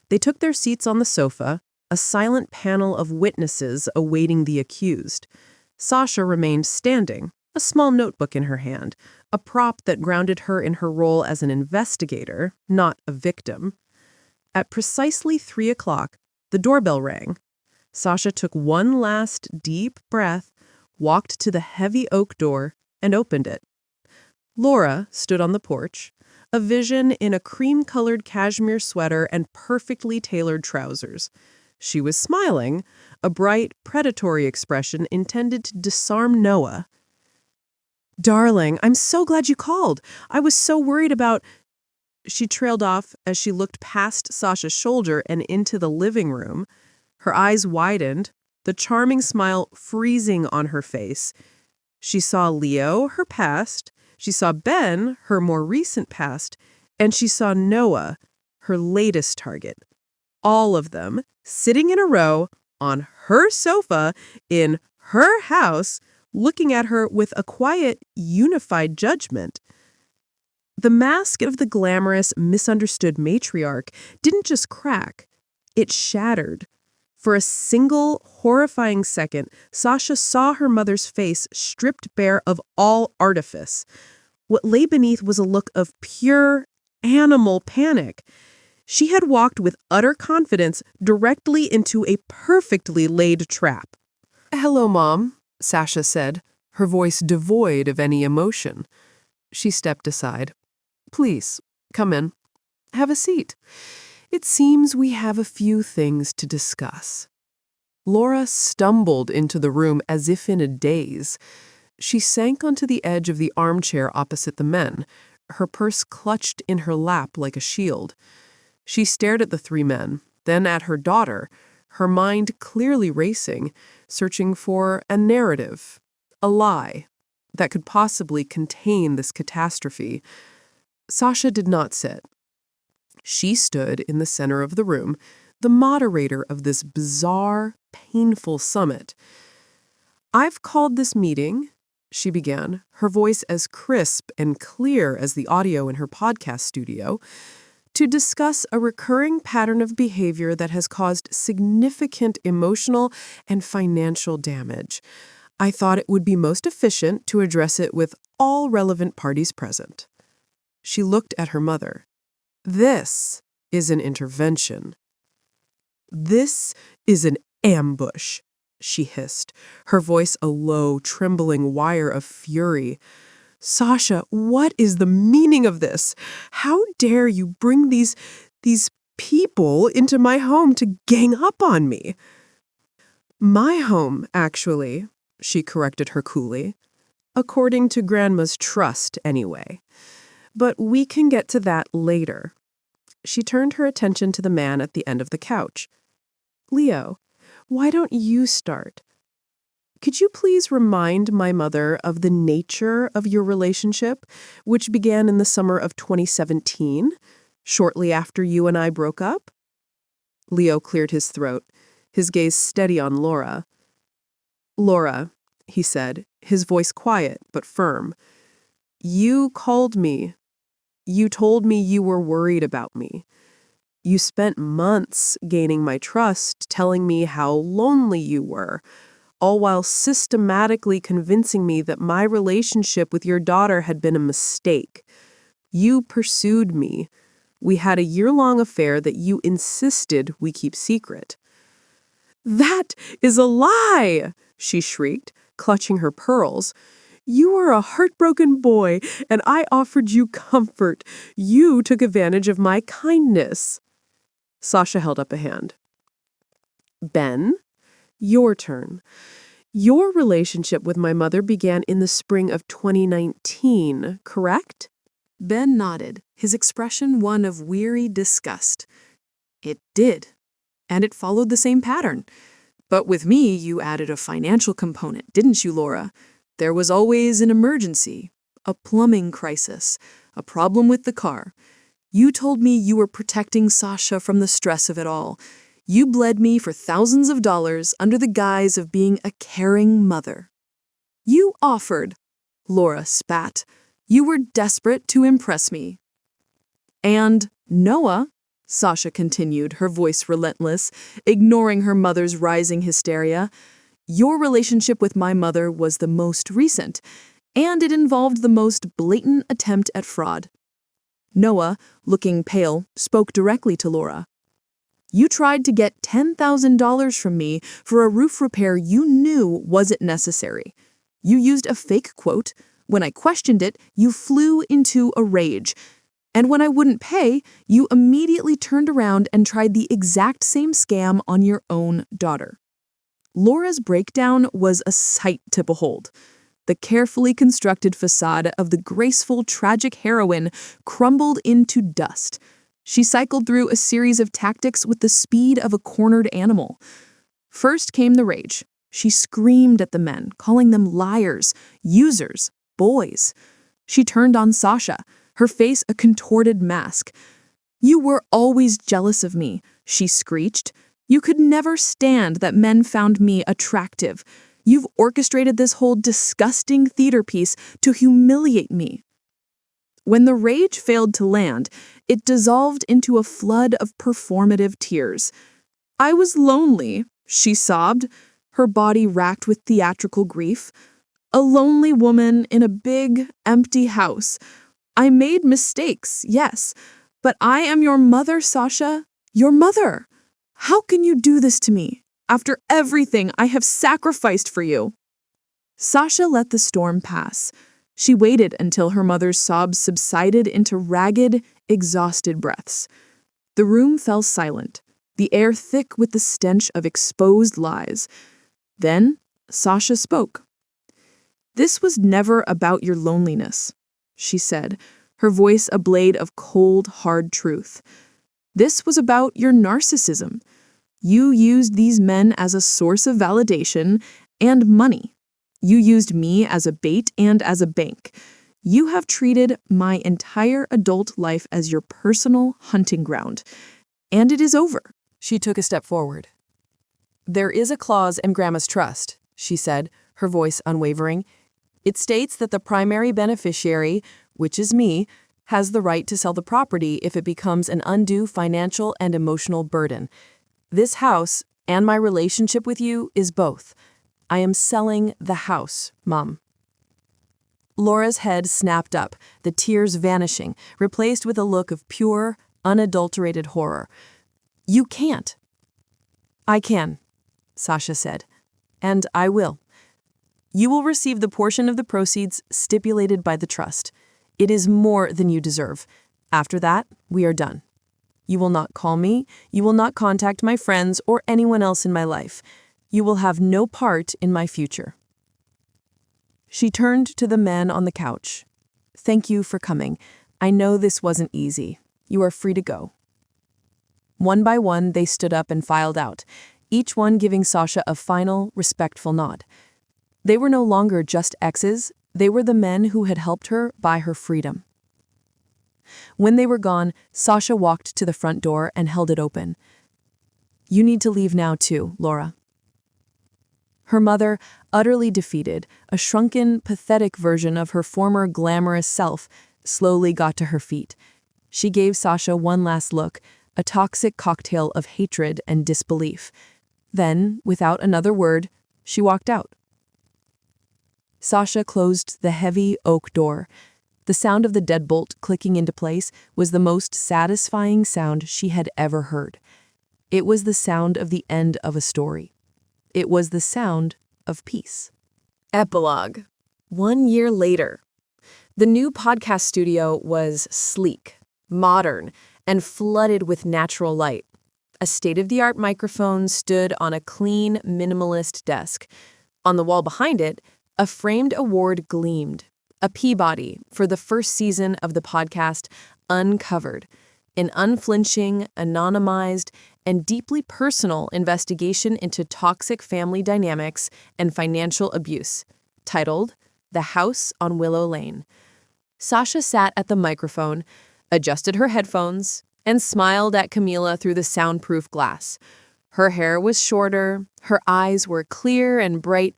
They took their seats on the sofa, a silent panel of witnesses awaiting the accused. Sasha remained standing, a small notebook in her hand, a prop that grounded her in her role as an investigator, not a victim. At precisely 3 o'clock, the doorbell rang. Sasha took one last deep breath, walked to the heavy oak door, and opened it. Laura stood on the porch, a vision in a cream-colored cashmere sweater and perfectly tailored trousers. She was smiling, a bright, predatory expression intended to disarm Noah. "Darling, I'm so glad you called. I was so worried about—" She trailed off as she looked past Sasha's shoulder and into the living room. Her eyes widened, the charming smile freezing on her face. She saw Leo, her past. She saw Ben, her more recent past. And she saw Noah, her latest target. All of them sitting in a row on her sofa in her house, looking at her with a quiet, unified judgment. The mask of the glamorous, misunderstood matriarch didn't just crack, it shattered. For a single, horrifying second, Sasha saw her mother's face stripped bare of all artifice. What lay beneath was a look of pure, animal panic. She had walked with utter confidence directly into a perfectly laid trap. "Hello, Mom," Sasha said, her voice devoid of any emotion. She stepped aside. "Please, come in. Have a seat. It seems we have a few things to discuss." Laura stumbled into the room as if in a daze. She sank onto the edge of the armchair opposite the men, her purse clutched in her lap like a shield. She stared at the 3 men, then at her daughter, her mind clearly racing, searching for a narrative, a lie, that could possibly contain this catastrophe. Sasha did not sit. She stood in the center of the room, the moderator of this bizarre, painful summit. "I've called this meeting," she began, her voice as crisp and clear as the audio in her podcast studio, "to discuss a recurring pattern of behavior that has caused significant emotional and financial damage. I thought it would be most efficient to address it with all relevant parties present." She looked at her mother. "This is an intervention. This is an ambush," she hissed, her voice a low, trembling wire of fury. "Sasha, what is the meaning of this? How dare you bring these people into my home to gang up on me?" "My home, actually," she corrected her coolly. "According to Grandma's trust, anyway. But we can get to that later." She turned her attention to the man at the end of the couch. "Leo, why don't you start? Could you please remind my mother of the nature of your relationship, which began in the summer of 2017, shortly after you and I broke up?" Leo cleared his throat, his gaze steady on Laura. "Laura," he said, his voice quiet but firm, "you called me. You told me you were worried about me. You spent months gaining my trust, telling me how lonely you were, all while systematically convincing me that my relationship with your daughter had been a mistake. You pursued me. We had a year-long affair that you insisted we keep secret." "That is a lie!" she shrieked, clutching her pearls. "You were a heartbroken boy, and I offered you comfort. You took advantage of my kindness." Sasha held up a hand. "Ben, your turn. Your relationship with my mother began in the spring of 2019, correct?" Ben nodded, his expression one of weary disgust. "It did, and it followed the same pattern. But with me, you added a financial component, didn't you, Laura? There was always an emergency, a plumbing crisis, a problem with the car. You told me you were protecting Sasha from the stress of it all. You bled me for thousands of dollars under the guise of being a caring mother. You offered," Laura spat. "You were desperate to impress me." "And Noah," Sasha continued, her voice relentless, ignoring her mother's rising hysteria, "your relationship with my mother was the most recent, and it involved the most blatant attempt at fraud." Noah, looking pale, spoke directly to Laura. "You tried to get $10,000 from me for a roof repair you knew wasn't necessary. You used a fake quote. When I questioned it, you flew into a rage. And when I wouldn't pay, you immediately turned around and tried the exact same scam on your own daughter." Laura's breakdown was a sight to behold. The carefully constructed facade of the graceful, tragic heroine crumbled into dust. She cycled through a series of tactics with the speed of a cornered animal. First came the rage. She screamed at the men, calling them liars, users, boys. She turned on Sasha, her face a contorted mask. "You were always jealous of me," she screeched. "You could never stand that men found me attractive. You've orchestrated this whole disgusting theater piece to humiliate me." When the rage failed to land, it dissolved into a flood of performative tears. "I was lonely," she sobbed, her body racked with theatrical grief. "A lonely woman in a big, empty house. I made mistakes, yes, but I am your mother, Sasha, your mother. How can you do this to me, after everything I have sacrificed for you?" Sasha let the storm pass. She waited until her mother's sobs subsided into ragged, exhausted breaths. The room fell silent, the air thick with the stench of exposed lies. Then Sasha spoke. "This was never about your loneliness," she said, her voice a blade of cold, hard truth. "This was about your narcissism. You used these men as a source of validation and money. You used me as a bait and as a bank. You have treated my entire adult life as your personal hunting ground. And it is over." She took a step forward. "There is a clause in Grandma's trust," she said, her voice unwavering. "It states that the primary beneficiary, which is me, has the right to sell the property if it becomes an undue financial and emotional burden. This house and my relationship with you is both. I am selling the house, Mom." Laura's head snapped up, the tears vanishing, replaced with a look of pure, unadulterated horror. "You can't." "I can," Sasha said, "and I will. You will receive the portion of the proceeds stipulated by the trust. It is more than you deserve. After that, we are done. You will not call me, you will not contact my friends or anyone else in my life. You will have no part in my future." She turned to the men on the couch. "Thank you for coming. I know this wasn't easy. You are free to go." One by one, they stood up and filed out, each one giving Sasha a final, respectful nod. They were no longer just exes, they were the men who had helped her buy her freedom. When they were gone, Sasha walked to the front door and held it open. "You need to leave now too, Laura." Her mother, utterly defeated, a shrunken, pathetic version of her former glamorous self, slowly got to her feet. She gave Sasha one last look, a toxic cocktail of hatred and disbelief. Then, without another word, she walked out. Sasha closed the heavy oak door. The sound of the deadbolt clicking into place was the most satisfying sound she had ever heard. It was the sound of the end of a story. It was the sound of peace. Epilogue. 1 year later. The new podcast studio was sleek, modern, and flooded with natural light. A state-of-the-art microphone stood on a clean, minimalist desk. On the wall behind it, a framed award gleamed, a Peabody for the first season of the podcast Uncovered, an unflinching, anonymized, and deeply personal investigation into toxic family dynamics and financial abuse, titled The House on Willow Lane. Sasha sat at the microphone, adjusted her headphones, and smiled at Camila through the soundproof glass. Her hair was shorter, her eyes were clear and bright,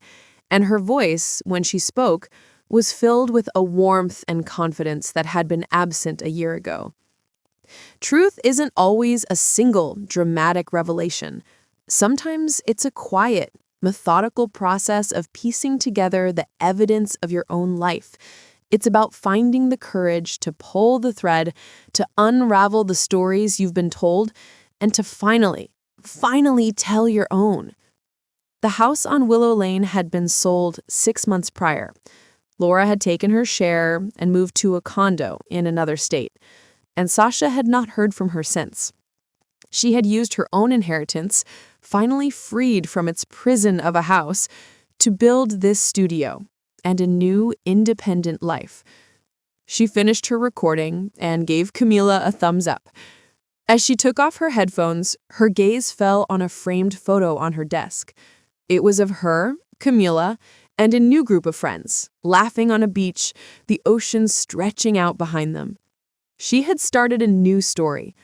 and her voice, when she spoke, was filled with a warmth and confidence that had been absent a year ago. Truth isn't always a single, dramatic revelation. Sometimes it's a quiet, methodical process of piecing together the evidence of your own life. It's about finding the courage to pull the thread, to unravel the stories you've been told, and to finally tell your own. The house on Willow Lane had been sold 6 months prior. Laura had taken her share and moved to a condo in another state, and Sasha had not heard from her since. She had used her own inheritance, finally freed from its prison of a house, to build this studio and a new, independent life. She finished her recording and gave Camila a thumbs up. As she took off her headphones, her gaze fell on a framed photo on her desk. It was of her, Camila, and a new group of friends, laughing on a beach, the ocean stretching out behind them. She had started a new story,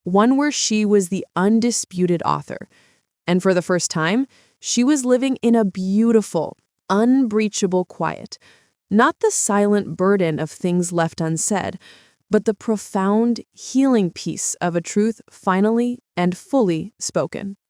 one where she was the undisputed author. And for the first time, she was living in a beautiful, unbreachable quiet. Not the silent burden of things left unsaid, but the profound, healing peace of a truth finally and fully spoken.